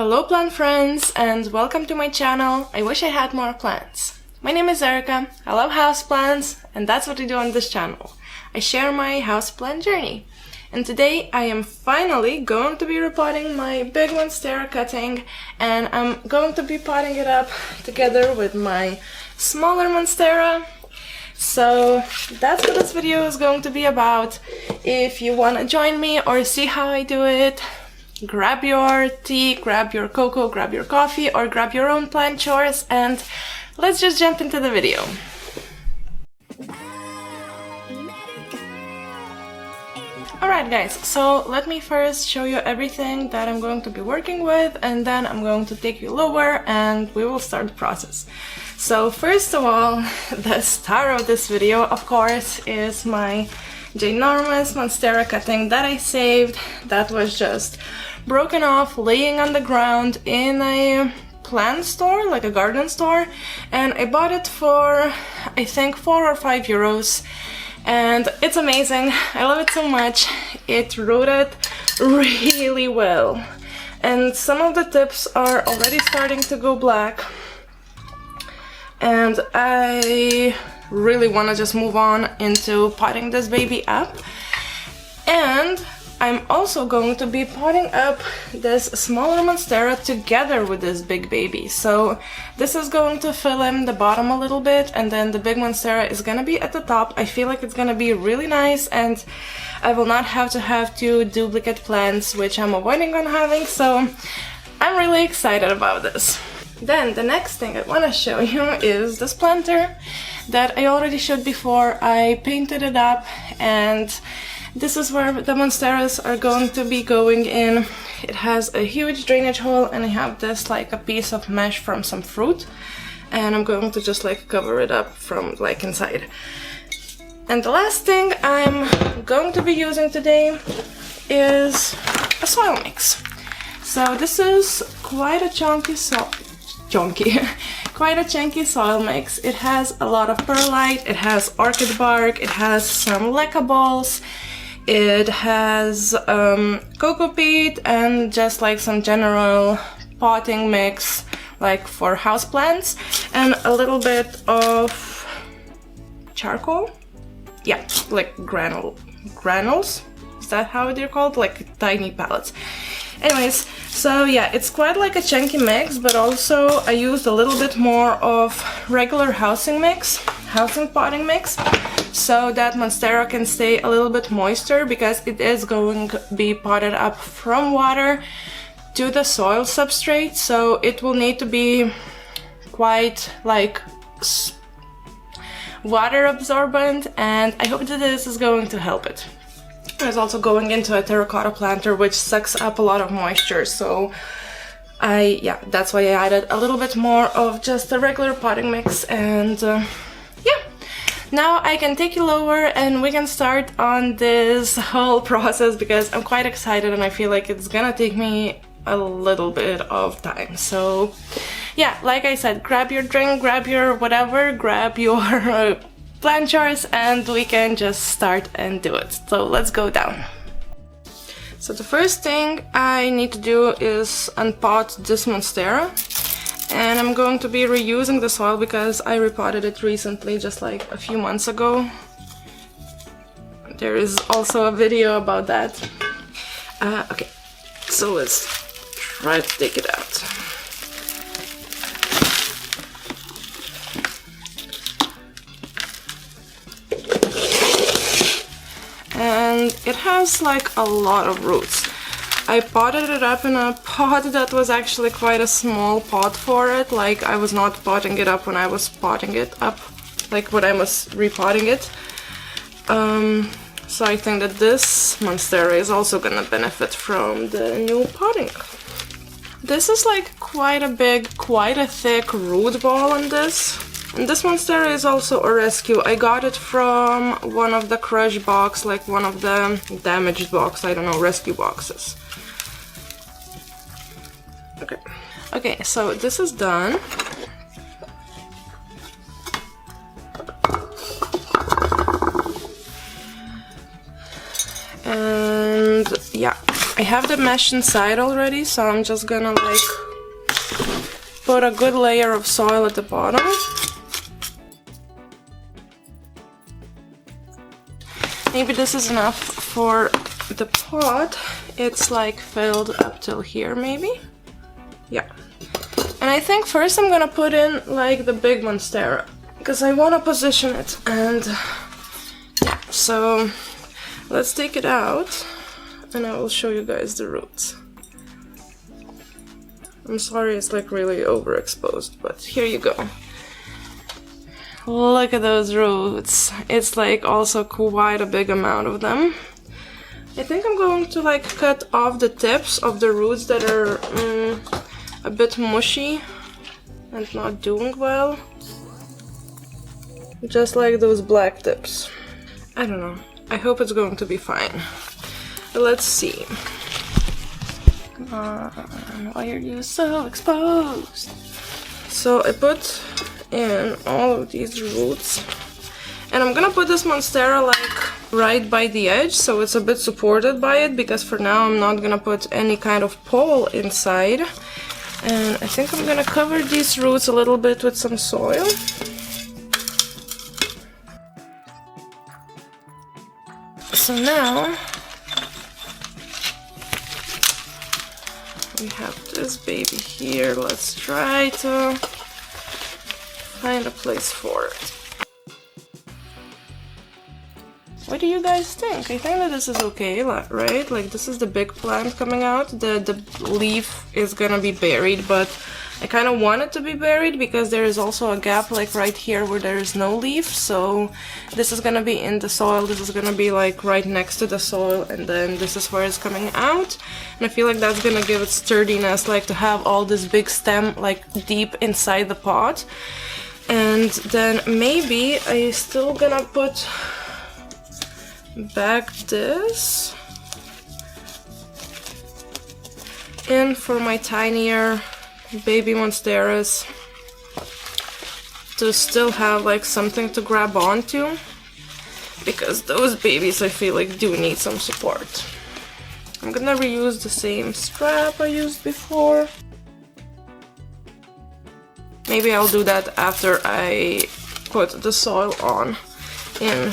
Hello plant friends and welcome to my channel. I wish I had more plants. My name is Erica, I love houseplants and that's what I do on this channel. I share my houseplant journey. And today I am finally going to be repotting my big Monstera cutting and I'm going to be potting it up together with my smaller Monstera. So that's what this video is going to be about. If you want to join me or see how I do it, grab your tea, grab your cocoa, grab your coffee, or grab your own plant chores and let's just jump into the video. Alright guys, so let me first show you everything that I'm going to be working with and then I'm going to take you lower and we will start the process. So first of all, the star of this video of course is my ginormous Monstera cutting that I saved, that was just broken off, laying on the ground in a plant store, like a garden store, and I bought it for I think 4 or 5 euros and it's amazing. I love it so much. It rooted really well and some of the tips are already starting to go black and I really want to just move on into potting this baby up. And I'm also going to be potting up this smaller Monstera together with this big baby. So this is going to fill in the bottom a little bit and then the big Monstera is gonna be at the top. I feel like it's gonna be really nice and I will not have to have 2 duplicate plants, which I'm avoiding on having, so I'm really excited about this. Then the next thing I want to show you is this planter that I already showed before. I painted it up and this is where the Monsteras are going to be going in. It has a huge drainage hole and I have this like a piece of mesh from some fruit and I'm going to just like cover it up from like inside. And the last thing I'm going to be using today is a soil mix. So this is quite a chunky soil mix. It has a lot of perlite, it has orchid bark, it has some leca balls, it has cocoa peat and just like some general potting mix like for houseplants and a little bit of charcoal. Yeah, like granules. Is that how they're called? Like tiny pellets. Anyways, so yeah, it's quite like a chunky mix, but also I used a little bit more of regular housing potting mix, so that Monstera can stay a little bit moister because it is going to be potted up from water to the soil substrate, so it will need to be quite like water absorbent and I hope that this is going to help it. It's also going into a terracotta planter which sucks up a lot of moisture, so that's why I added a little bit more of just a regular potting mix and yeah. Now I can take you lower and we can start on this whole process because I'm quite excited and I feel like it's gonna take me a little bit of time. So yeah, like I said, grab your drink, grab your whatever, grab your plant chores and we can just start and do it. So let's go down. So the first thing I need to do is unpot this Monstera and I'm going to be reusing the soil because I repotted it recently, just like a few months ago. There is also a video about that. Okay, so let's try to take it out. And it has like a lot of roots. I potted it up in a pot that was actually quite a small pot for it, like I was not potting it up when I was potting it up, like when I was repotting it. So I think that this Monstera is also gonna benefit from the new potting. This is like quite a big, quite a thick root ball on this. And this Monstera is also a rescue. I got it from one of the crush box, like one of the damaged box, I don't know, rescue boxes. Okay, so this is done. And yeah, I have the mesh inside already, so I'm just gonna like put a good layer of soil at the bottom. Maybe this is enough for the pot. It's like filled up till here, maybe? Yeah. And I think first I'm gonna put in like the big Monstera, because I want to position it. And yeah, so let's take it out and I will show you guys the roots. I'm sorry it's like really overexposed, but here you go. Look at those roots. It's like also quite a big amount of them. I think I'm going to like cut off the tips of the roots that are a bit mushy and not doing well. Just like those black tips. I don't know. I hope it's going to be fine. But let's see. Come on, why are you so exposed? So I put in all of these roots. And I'm gonna put this Monstera like right by the edge, so it's a bit supported by it, because for now I'm not gonna put any kind of pole inside. And I think I'm gonna cover these roots a little bit with some soil. So now we have this baby here. Let's try to find a place for it. What do you guys think? I think that this is okay, right? Like, this is the big plant coming out. The leaf is gonna be buried, but I kind of want it to be buried because there is also a gap like right here where there is no leaf. So this is gonna be in the soil, this is gonna be like right next to the soil, and then this is where it's coming out. And I feel like that's gonna give it sturdiness, like to have all this big stem like deep inside the pot. And then maybe I still gonna put back this in for my tinier baby Monsteras to still have like something to grab onto, because those babies I feel like do need some support. I'm gonna reuse the same strap I used before. Maybe I'll do that after I put the soil on in.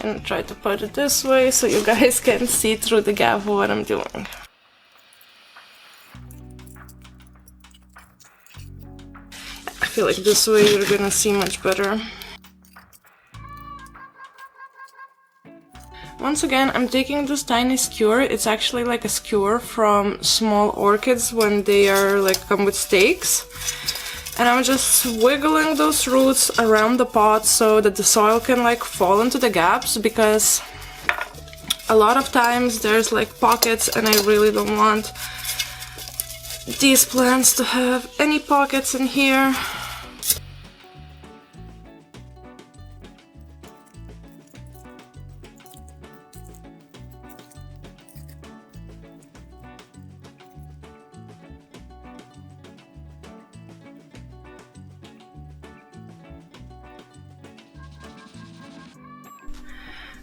And try to put it this way so you guys can see through the gap of what I'm doing. I feel like this way you're gonna see much better. Once again, I'm taking this tiny skewer. It's actually like a skewer from small orchids when they are like come with stakes. And I'm just wiggling those roots around the pot so that the soil can like fall into the gaps, because a lot of times there's like pockets and I really don't want these plants to have any pockets in here.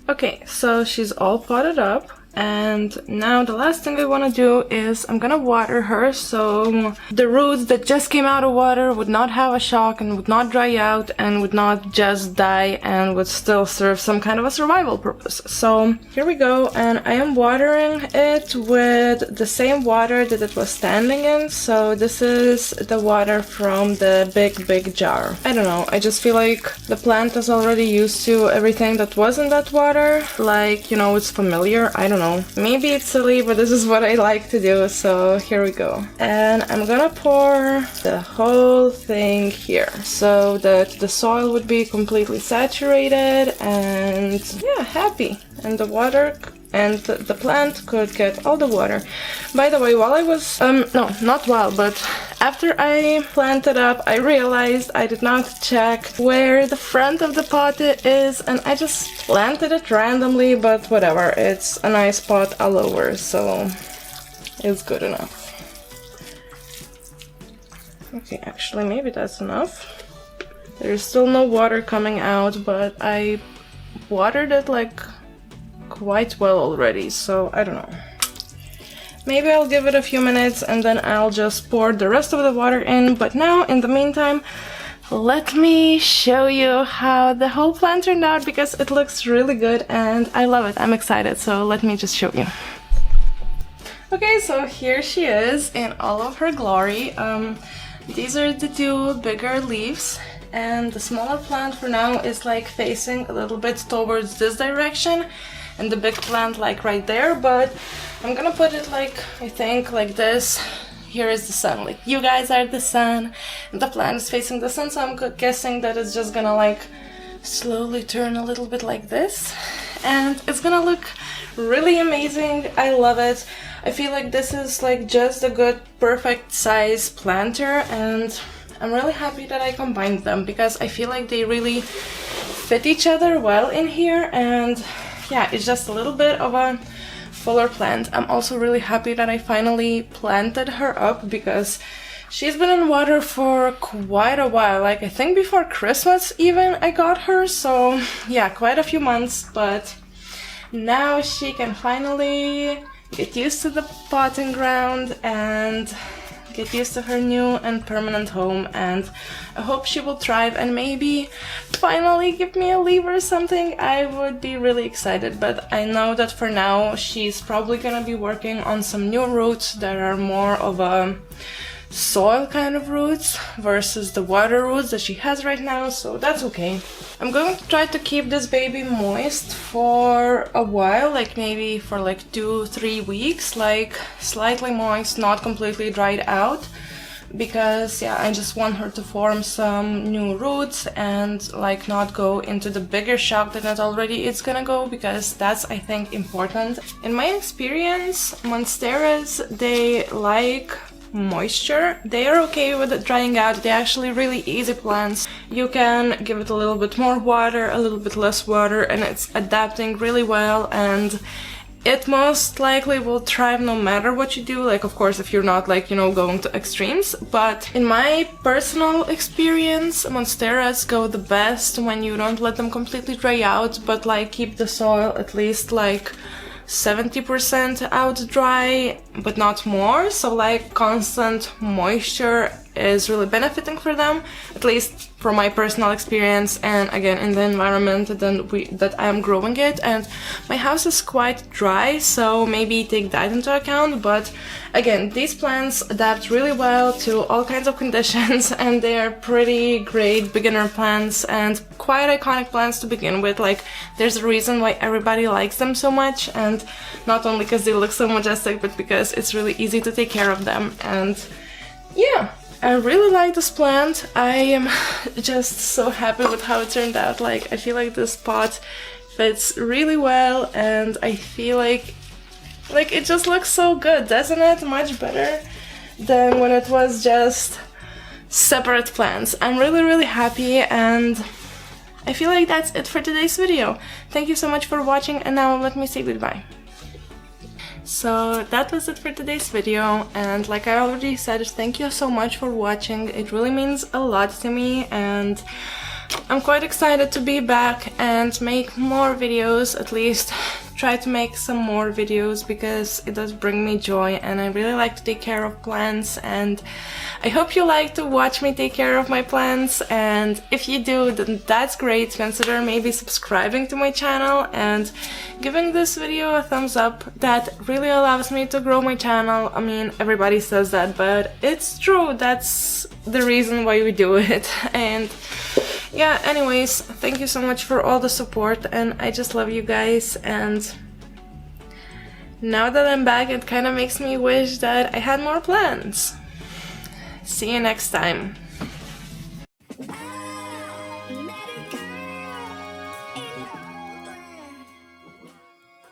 Okay, so she's all potted up, and now the last thing I want to do is I'm gonna water her so the roots that just came out of water would not have a shock and would not dry out and would not just die and would still serve some kind of a survival purpose. So here we go, and I am watering it with the same water that it was standing in. So this is the water from the big jar. I don't know, I just feel like the plant is already used to everything that was in that water. Like, you know, it's familiar. I don't know. Maybe it's silly, but this is what I like to do, so here we go. And I'm gonna pour the whole thing here so that the soil would be completely saturated and yeah, happy. And the water and the plant could get all the water. By the way, while I was, no, not while, but after I planted up, I realized I did not check where the front of the pot is, and I just planted it randomly, but whatever, it's a nice pot all over, so it's good enough. Okay, actually, maybe that's enough. There's still no water coming out, but I watered it like quite well already, so I don't know. Maybe I'll give it a few minutes and then I'll just pour the rest of the water in, but now, in the meantime, let me show you how the whole plant turned out, because it looks really good and I love it. I'm excited, so let me just show you. Okay, so here she is in all of her glory. These are the two bigger leaves, and the smaller plant for now is like facing a little bit towards this direction, and the big plant like right there, but I'm gonna put it like, I think like this. Here is the sun, like you guys are the sun, and the plant is facing the sun, so I'm guessing that it's just gonna like slowly turn a little bit like this, and it's gonna look really amazing. I love it. I feel like this is like just a good, perfect size planter, and I'm really happy that I combined them, because I feel like they really fit each other well in here, and yeah, it's just a little bit of a fuller plant. I'm also really happy that I finally planted her up, because she's been in water for quite a while, like I think before Christmas even I got her, so yeah, quite a few months, but now she can finally get used to the potting ground and get used to her new and permanent home, and I hope she will thrive and maybe finally give me a leaf or something. I would be really excited, but I know that for now she's probably gonna be working on some new roots that are more of a soil kind of roots versus the water roots that she has right now, so that's okay. I'm going to try to keep this baby moist for a while, like maybe for like 2-3 weeks, like slightly moist, not completely dried out, because yeah, I just want her to form some new roots and like not go into the bigger shock than it already is gonna go, because that's, I think, important. In my experience, monsteras, they like moisture. They are okay with it drying out. They're actually really easy plants. You can give it a little bit more water, a little bit less water, and it's adapting really well, and it most likely will thrive no matter what you do, like of course if you're not like, you know, going to extremes. But in my personal experience, monsteras go the best when you don't let them completely dry out, but like keep the soil at least like 70% out dry, but not more, so like constant moisture is really benefiting for them, at least from my personal experience, and again in the environment that I am growing it. And my house is quite dry, so maybe take that into account, but again, these plants adapt really well to all kinds of conditions, and they are pretty great beginner plants and quite iconic plants to begin with. Like there's a reason why everybody likes them so much, and not only because they look so majestic, but because it's really easy to take care of them. And yeah, I really like this plant. I am just so happy with how it turned out. Like I feel like this pot fits really well, and I feel like it just looks so good, doesn't it? Much better than when it was just separate plants. I'm really happy, and I feel like that's it for today's video. Thank you so much for watching, and now let me say goodbye. So that was it for today's video, and like I already said, thank you so much for watching. It really means a lot to me, and I'm quite excited to be back and make more videos, at least try to make some more videos, because it does bring me joy and I really like to take care of plants, and I hope you like to watch me take care of my plants, and if you do, then that's great. Consider maybe subscribing to my channel and giving this video a thumbs up. That really allows me to grow my channel. I mean, everybody says that, but it's true. That's the reason why we do it. And yeah, anyways, thank you so much for all the support, and I just love you guys. And now that I'm back, it kind of makes me wish that I had more plans. See you next time.